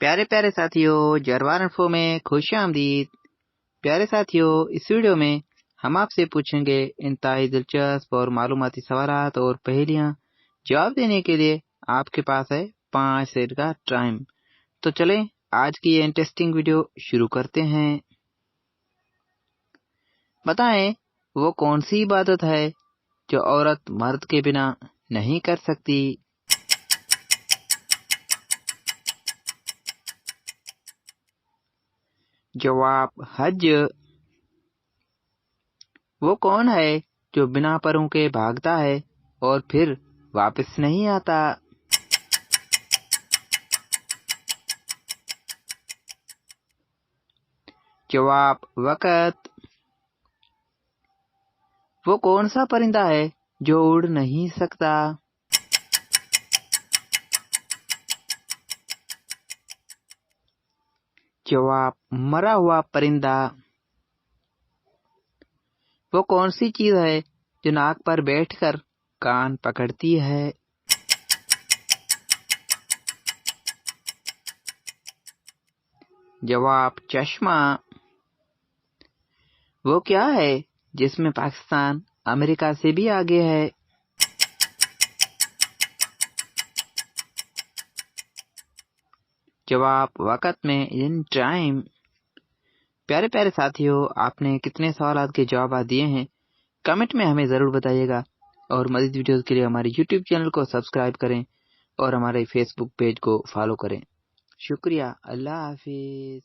प्यारे प्यारे साथियों, जरवार इन्फो में खुश आमदीद। प्यारे साथियों, इस वीडियो में हम आपसे पूछेंगे इंतहाई दिलचस्प और मालूमाती सवालात और पहेलियां। जवाब देने के लिए आपके पास है 5 सेकंड का टाइम। तो चलें आज की ये इंटरेस्टिंग वीडियो शुरू करते हैं। बताएं वो कौन सी इबादत है जो औरत मर्द के बिना नहीं कर सकती। जवाब हज। वो कौन है जो बिना परों के भागता है और फिर वापस नहीं आता। जवाब वक़्त। वो कौन सा परिंदा है जो उड़ नहीं सकता। जवाब मरा हुआ परिंदा। वो कौन सी चीज है जो नाक पर बैठकर कान पकड़ती है। जवाब चश्मा। वो क्या है जिसमें पाकिस्तान अमेरिका से भी आगे है। जवाब वक़्त में इन टाइम। प्यारे प्यारे साथियों, आपने कितने सवालात के जवाब दिए हैं कमेंट में हमें ज़रूर बताइएगा। और मज़ीद वीडियोस के लिए हमारे यूट्यूब चैनल को सब्सक्राइब करें और हमारे फेसबुक पेज को फॉलो करें। शुक्रिया। अल्लाह हाफिज।